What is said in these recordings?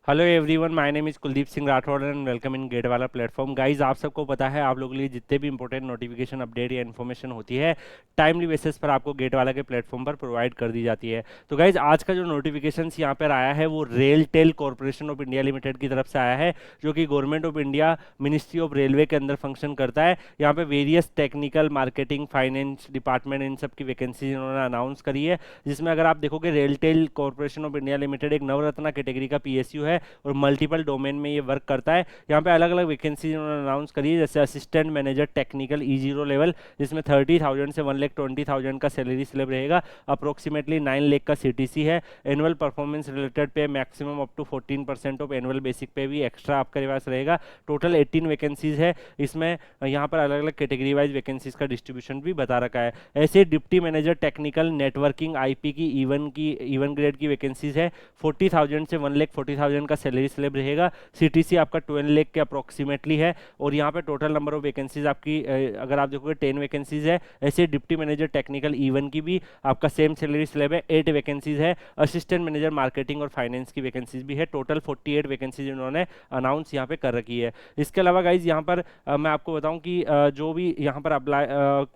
Hello everyone, my name is Kuldeep Singh Rathore and welcome in GATE वाला platform. Guys, आप सबको पता है आप लोगों के लिए जितने भी इंपॉर्टेंट नोटिफिकेशन अपडेट या इन्फॉर्मेशन होती है टाइमली बेसिस पर आपको गेट वाला के प्लेटफॉर्म पर प्रोवाइड कर दी जाती है। तो गाइज, आज का जो नोटिफिकेशन यहाँ पर आया है वो rail tell corporation of India limited की तरफ से आया है, जो कि government of India ministry of railway के अंदर फंक्शन करता है। यहाँ पे various technical, marketing, finance department, इन सब की वैकेंसी इन्होंने अनाउंस करी है, जिसमें अगर आप देखोगे rail tell corporation of India Limited एक नवरत्ना कैटेगरी का पीएसयू है और मल्टीपल डोमेन में ये वर्क करता है। यहाँ पे अलग अलग वैकेंसी उन्होंने अनाउंस करी है, जैसे assistant manager technical E0 level, जिसमें 30,000 से 1,20,000 का सैलरी स्लैब रहेगा। अप्रोक्सीमेटली 9 लाख का सीटीसी है। Annual performance related pay maximum up to 14% of annual basic pay भी एक्स्ट्रा आपके पास रहेगा। टोटल 18 वैकेंसीज है इसमें। यहाँ पर अलग अलग कैटेगरी वाइज वैकेंसीज का डिस्ट्रीब्यूशन भी बता रखा है। ऐसे deputy manager technical networking IP की इवन ग्रेड की वैकेंसीज है। 40,000 से 1,40,000 का सैलरी स्लैब रहेगा। सीटीसी आपका 12 लाख के अप्रोक्सीमेटली है। और यहाँ पे टोटल नंबर ऑफ वैकेंसीज आपकी अगर आप देखोगे 10 वैकेंसीज है। ऐसे डिप्टी मैनेजर टेक्निकल E1 की भी आपका सेम सैलरी स्लैब है, 8 वैकेंसीज है। असिस्टेंट मैनेजर मार्केटिंग और फाइनेंस की वैकेंसीज भी है। टोटल 48 वैकेंसीज इन्होंने अनाउंस यहाँ पे कर रखी है। इसके अलावा गाइज यहाँ पर मैं आपको बताऊँ कि जो भी यहाँ पर अप्लाई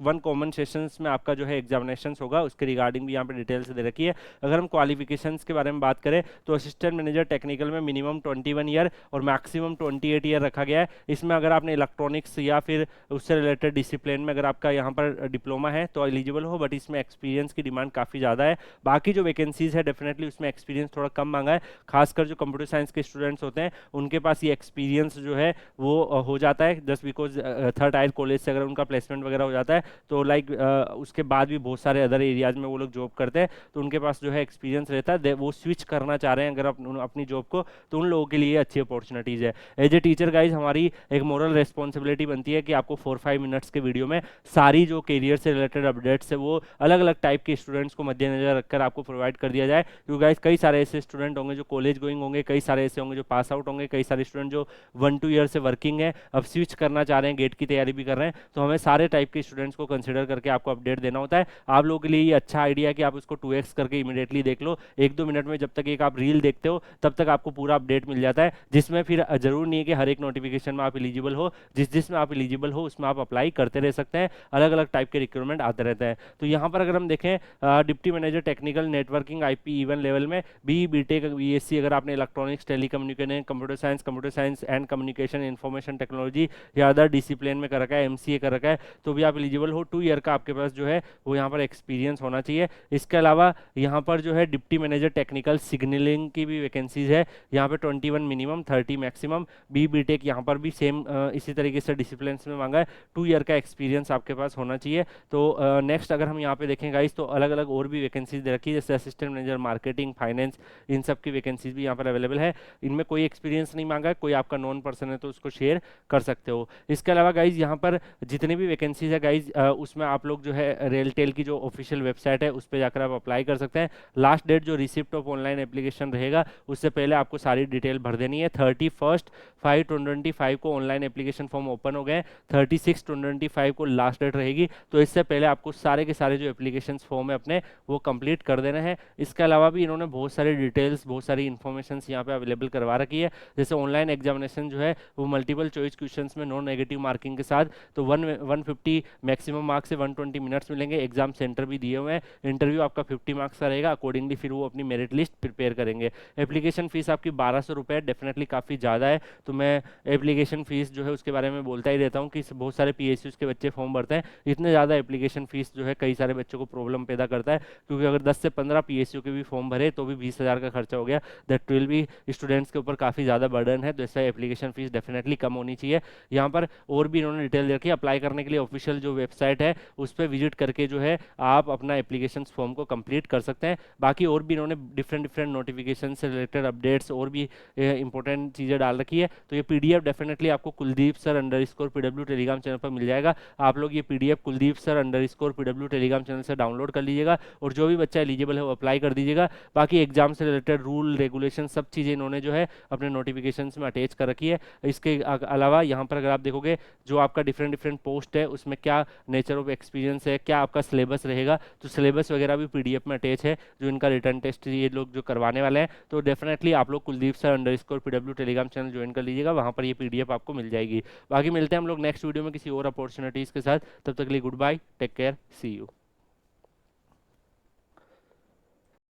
1 कॉमन सेशंस में आपका जो है एग्जामिनेशन होगा, उसके रिगार्डिंग भी यहाँ पे डिटेल्स दे रखी है। अगर हम क्वालिफिकेशंस के बारे में बात करें तो असिस्टेंट मैनेजर टेक्निकल में मिनिमम 21 ईयर और मैक्सिमम 28 ईयर रखा गया है। इसमें अगर आपने इलेक्ट्रॉनिक्स या फिर उससे रिलेटेड डिसिप्लिन में अगर आपका यहाँ पर डिप्लोमा है तो एलिजिबल हो, बट इसमें एक्सपीरियंस की डिमांड काफ़ी ज़्यादा है। बाकी जो वैकेंसीज है डेफिनेटली उसमें एक्सपीरियंस थोड़ा कम मांगा है। खासकर जो कंप्यूटर साइंस के स्टूडेंट्स होते हैं उनके पास ये एक्सपीरियंस जो है वो हो जाता है, just because third tier college से अगर उनका प्लेसमेंट वगैरह हो जाता है तो लाइक उसके बाद भी बहुत सारे अदर एरियाज में वो लोग जॉब करते हैं, तो उनके पास जो है एक्सपीरियंस रहता है। वो स्विच करना चाह रहे हैं अगर अपनी जॉब को, तो उन लोगों के लिए अच्छी अपॉर्चुनिटीज़ है। एज ए टीचर गाइज, हमारी एक मोरल रिस्पॉन्सिबिलिटी बनती है कि आपको 4-5 मिनट्स के वीडियो में सारी जो करियर से रिलेटेड अपडेट्स है वो अलग अलग टाइप के स्टूडेंट्स को मद्देनजर रखकर आपको प्रोवाइड कर दिया जाए। क्योंकि गाइज कई सारे ऐसे स्टूडेंट होंगे जो कॉलेज गोइंग होंगे, कई सारे ऐसे होंगे जो पास आउट होंगे, कई सारे स्टूडेंट जो 1-2 ईयर से वर्किंग है, अब स्विच करना चाह रहे हैं, गेट की तैयारी भी कर रहे हैं, तो हमें सारे टाइप के स्टूडेंट्स को कंसिडर करके आपको अपडेट देना होता है। आप लोगों के लिए ये अच्छा आइडिया है कि आप उसको 2x करके इमीडिएटली देख लो। 1-2 मिनट में जब तक एक आप रील देखते हो तब तक आपको पूरा अपडेट मिल जाता है, जिसमें फिर जरूर नहीं है कि हर एक नोटिफिकेशन में आप एलिजिबल हो। जिसमें आप एलिजिबल हो उसमें आप अप्लाई करते रह सकते हैं। अलग अलग टाइप के रिक्रूटमेंट आते रहते हैं। तो यहाँ पर अगर हम देखें deputy manager technical networking IP E1 level में बीटेक बीएससी अगर आपने electronics, telecommunication, computer science and communication, information technology या अदर डिसिप्लिन में कर रखा है, MCA कर रखा है, तो भी आप एलिजिबल हो। 2 ईयर का आपके पास जो है वो यहाँ पर एक्सपीरियंस होना चाहिए। इसके अलावा यहाँ पर जो है डिप्टी मैनेजर टेक्निकल सिग्नलिंग की भी वैकेंसीज है। यहाँ पे 21 मिनिमम, 30 मैक्सिमम। बीटेक यहाँ पर भी सेम इसी तरीके से डिसिप्लिन में मांगा है। 2 ईयर का एक्सपीरियंस आपके पास होना चाहिए। तो नेक्स्ट अगर हम यहाँ पे देखें गाइस तो अलग अलग और भी वैकेंसीज दे रखी है, जैसे असिस्टेंट मैनेजर मार्केटिंग, फाइनेंस, इन सब की वैकेंसीज भी यहाँ पर अवेलेबल है। इनमें कोई एक्सपीरियंस नहीं मांगा है, कोई आपका नॉन पर्सन है तो उसको शेयर कर सकते हो। इसके अलावा गाइज यहाँ पर जितनी भी वैकेंसीज है गाइज उसमें आप लोग जो है रेलटेल की जो ऑफिशियल वेबसाइट है उस पर जाकर आप अप्लाई कर सकते हैं। लास्ट डेट जो रिसिप्ट ऑफ ऑनलाइन एप्लीकेशन रहेगा उससे पहले आपको सारी डिटेल भर देनी है। 31/5/2025 को ऑनलाइन एप्लीकेशन फॉर्म ओपन हो गए, 36/2025 को लास्ट डेट रहेगी, तो इससे पहले आपको सारे के सारे जो एप्लीकेशन फॉर्म है अपने वो कंप्लीट कर देना है। इसके अलावा भी इन्होंने बहुत सारी डिटेल्स, बहुत सारी इन्फॉर्मेशन यहाँ पे अवेलेबल करवा रखी है, जैसे ऑनलाइन एग्जामिनेशन जो है वो मल्टीपल चॉइस क्वेश्चंस में नॉन नेगेटिव मार्किंग के साथ, तो 150 मैक्सिमम मार्क्स से 120 मिनट्स मिलेंगे। एग्जाम सेंटर भी दिए हुए हैं। इंटरव्यू आपका 50 मार्क्स का रहेगा। अकॉर्डिंगली फिर वो अपनी मेरिट लिस्ट प्रिपेयर करेंगे। एप्लीकेशन फीस आपकी 1200 रुपये, डेफिनेटली काफ़ी ज़्यादा है, तो मैं एप्लीकेशन फीस जो है उसके बारे में बोलता ही रहता हूँ कि बहुत सारे PSUs के बच्चे फॉर्म भरते हैं। इतने ज़्यादा एप्लीकेशन फीस जो है कई सारे बच्चों को प्रॉब्लम पैदा करता है, क्योंकि अगर 10 से 15 PSU के भी फॉर्म भरे तो भी 20,000 का खर्चा हो गया। दैट विल भी स्टूडेंट्स के ऊपर काफ़ी ज़्यादा बर्डन है, तो इससे एप्लीकेशन फीस डेफिनेटली कम होनी चाहिए। यहाँ पर और भी इन्होंने डिटेल दे रखी है। अप्लाई करने के लिए ऑफिशियल जो वेबसाइट है उस पर विजिट करके जो है आप अपना एप्लीकेशन फॉर्म को कंप्लीट कर सकते हैं। बाकी और भी इन्होंने डिफरेंट नोटिफिकेशन से रिलेटेड अपडेट्स और भी इंपॉर्टेंट चीज़ें डाल रखी है, तो ये PDF डेफिनेटली आपको Kuldeep sir _PW Telegram channel पर मिल जाएगा। आप लोग ये PDF Kuldeep sir _PW Telegram channel से डाउनलोड कर लीजिएगा और जो भी बच्चा एलिजिबल है वो अप्लाई कर दीजिएगा। बाकी एग्जाम से रिलेटेड रूल, रेगुलेशन, सब चीज़ें इन्होंने जो है अपने नोटिफिकेशन में अटैच कर रखी है। इसके अलावा यहाँ पर अगर आप देखोगे जो आपका डिफरेंट पोस्ट है उसमें क्या नेचर ऑफ एक्सपीरियंस है, क्या आपका सिलेबस रहेगा, तो सिलेबस वगैरह भी PDF में अटैच है, जो इनका रिटर्न टेस्ट ये लोग जो करवाने वाले हैं, तो डेफिनेटली आप लोग Kuldeep sir _PW Telegram channel join कर लीजिएगा, वहाँ पर ये PDF आपको मिल जाएगी। बाकी मिलते हैं हम लोग नेक्स्ट वीडियो में किसी और अपॉर्चुनिटीज़ के साथ, तब तक के लिए good bye, take care, see you.